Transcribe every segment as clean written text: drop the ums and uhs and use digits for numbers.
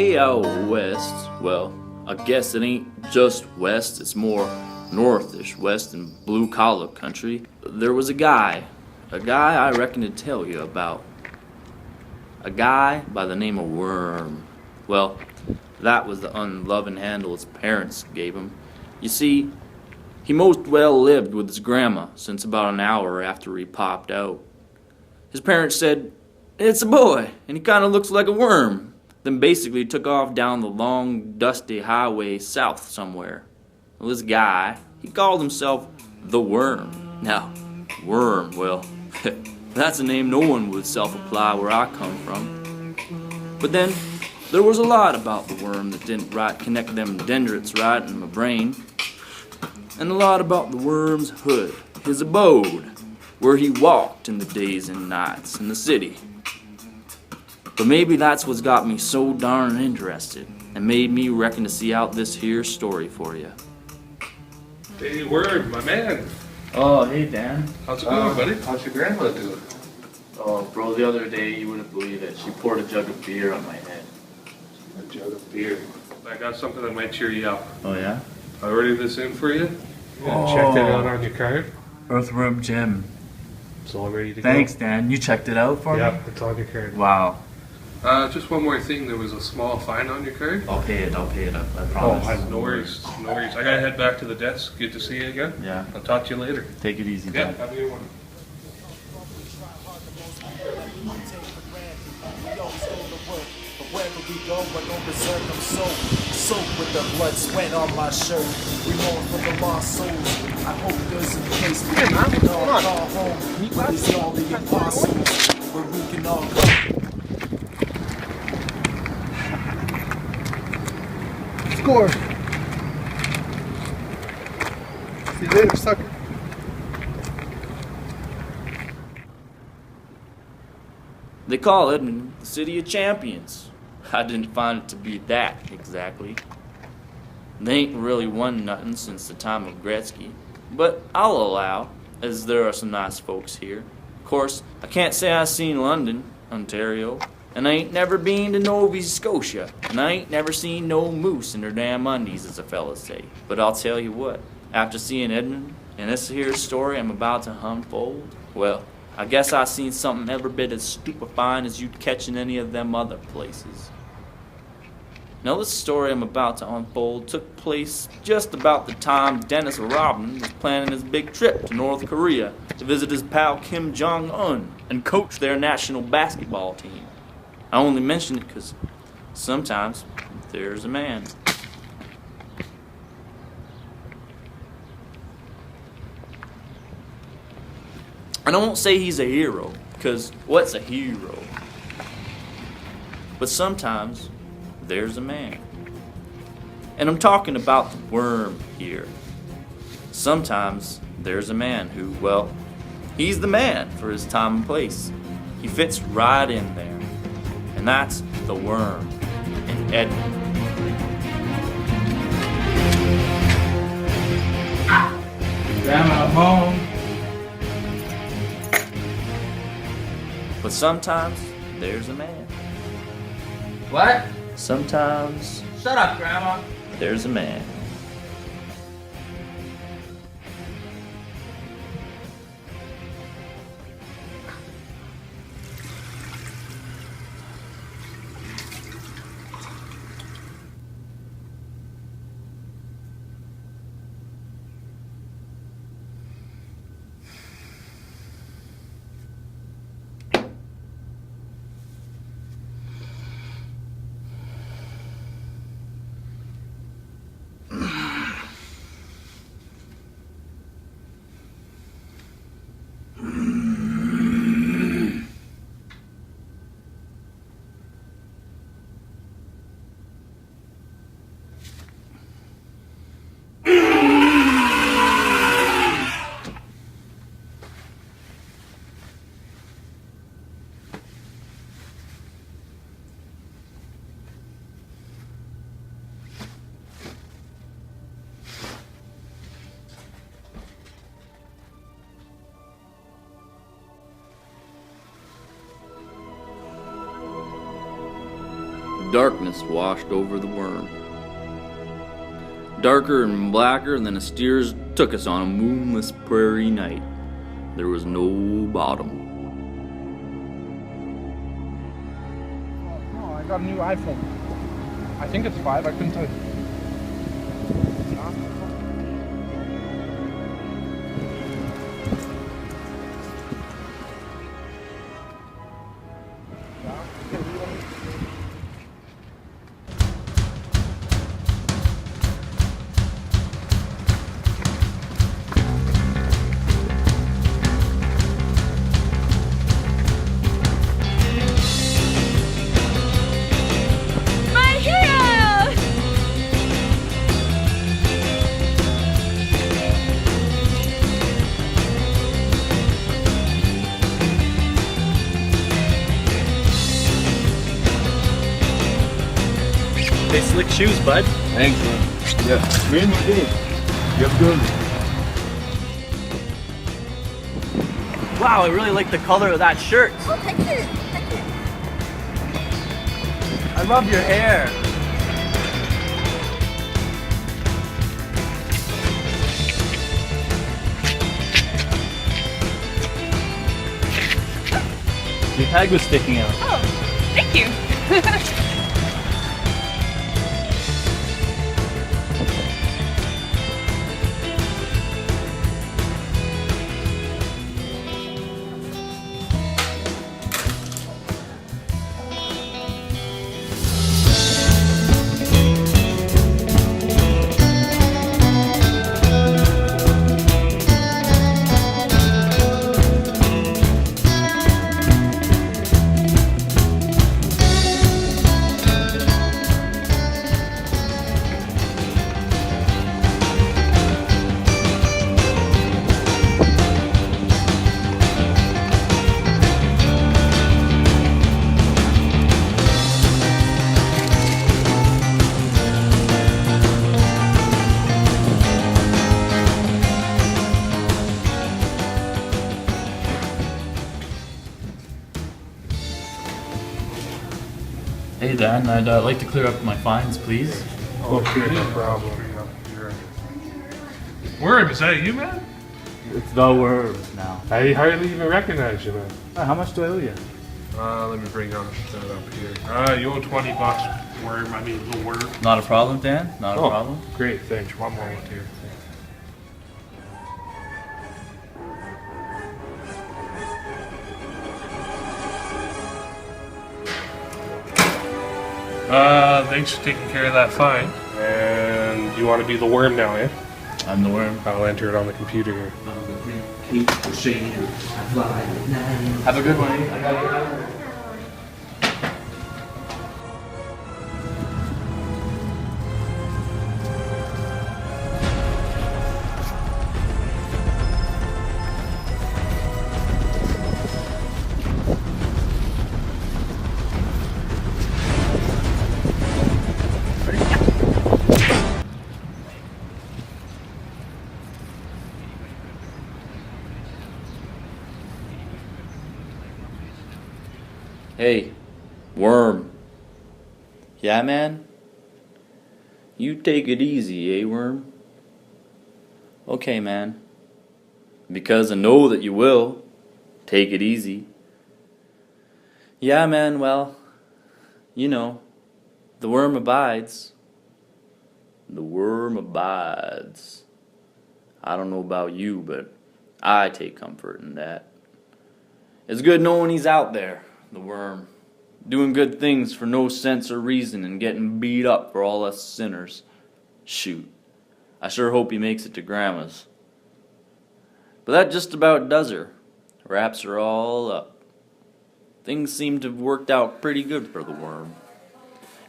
Way out west, well, I guess it ain't just west, it's more northish west in blue collar country. There was a guy I reckon to tell you about. A guy by the name of Worm. Well, that was the unloving handle his parents gave him. You see, he most well lived with his grandma since about an hour after he popped out. His parents said, "It's a boy, and he kinda looks like a worm," then basically took off down the long, dusty highway south somewhere. Well, this guy, he called himself the Worm. Now, Worm, well, that's a name no one would self-apply where I come from. But then, there was a lot about the Worm that didn't right connect them dendrites right in my brain. And a lot about the Worm's hood, his abode, where he walked in the days and nights in the city. But maybe that's what's got me so darn interested and made me reckon to see out this here story for you. Hey, Worm, my man. Oh, hey, Dan. How's it going, buddy? How's your grandma doing? Oh, bro, the other day, you wouldn't believe it. She poured a jug of beer on my head. A jug of beer. I got something that might cheer you up. Oh, yeah? I ordered this in for you. Oh. Checked it out on your card. Earthworm Jim. It's all ready to Thanks, go. Dan. You checked it out for me? Yeah, it's on your card. Wow. Just one more thing. There was a small fine on your card. I'll pay it up, I promise. No worries. No worries. I gotta head back to the desk. Good to see you again. Yeah. I'll talk to you later. Take it easy, Yeah, Dan. have a good one. Wherever we go, we're gonna preserve them soaked with the blood, sweat on my shirt. We mourn for the lost souls. I hope there's a place we can all call home. Where it's all the impossible, where we can all go. Score! See you later, sucker. They call Edmonton the city of champions. I didn't find it to be that, exactly. They ain't really won nothing since the time of Gretzky. But I'll allow, as there are some nice folks here. Of course, I can't say I seen London, Ontario, and I ain't never been to Nova Scotia, and I ain't never seen no moose in their damn undies, as the fellas say. But I'll tell you what, after seeing Edmonton, and this here story I'm about to unfold, well, I guess I seen something every bit as stupefying as you'd catch in any of them other places. Now, this story I'm about to unfold took place just about the time Dennis Rodman was planning his big trip to North Korea to visit his pal Kim Jong-un and coach their national basketball team. I only mention it because sometimes there's a man. And I won't say he's a hero, because what's a hero? But sometimes there's a man. And I'm talking about the Worm here. Sometimes there's a man who, well, he's the man for his time and place. He fits right in there. And that's the Worm in Edmonton. Grandma home. But sometimes there's a man. What? Sometimes Shut up, Grandma. there's a man. Darkness washed over the worm. Darker and blacker than a steer's took us on a moonless prairie night. There was no bottom. Oh, I got a new iPhone. I think it's 5, I couldn't tell you. My hero! They slick shoes, bud. Thanks, man. Yeah, me and my game. You have a good one. Wow, I really like the color of that shirt. Oh, thank you. Thank you. I love your hair. Your tag was sticking out. Oh, thank you. Hey Dan, I'd like to clear up my fines, please. Okay, no problem. Worm, is that you, man? It's the worms now. I hardly even recognize you, man. How much do I owe you? Let me bring that up here. You owe $20, Worm. I mean, the Worm. Not a problem, Dan. Not a problem. Great, thanks. One moment here. Thanks for taking care of that fine. And you want to be the Worm now, eh? I'm the worm. I'll enter it on the computer here. Have a good one. Eh? Hey, Worm. Yeah, man? You take it easy, eh, Worm? Okay, man. Because I know that you will. Take it easy. Yeah, man, well, you know, the worm abides. The worm abides. I don't know about you, but I take comfort in that. It's good knowing he's out there. The worm, doing good things for no sense or reason and getting beat up for all us sinners. Shoot, I sure hope he makes it to Grandma's. But that just about does her. Wraps her all up. Things seem to have worked out pretty good for the worm.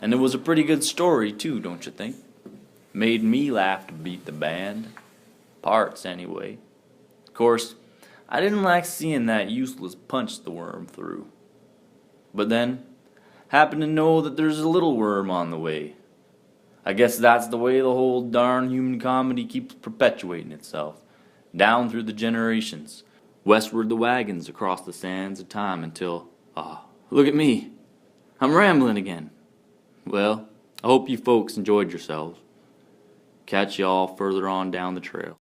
And it was a pretty good story too, don't you think? Made me laugh to beat the band. Parts, anyway. Of course, I didn't like seeing that useless punch the worm threw. But then, happened to know that there's a little worm on the way. I guess that's the way the whole darn human comedy keeps perpetuating itself, down through the generations, westward the wagons across the sands of time until, look at me, I'm rambling again. Well, I hope you folks enjoyed yourselves. Catch y'all further on down the trail.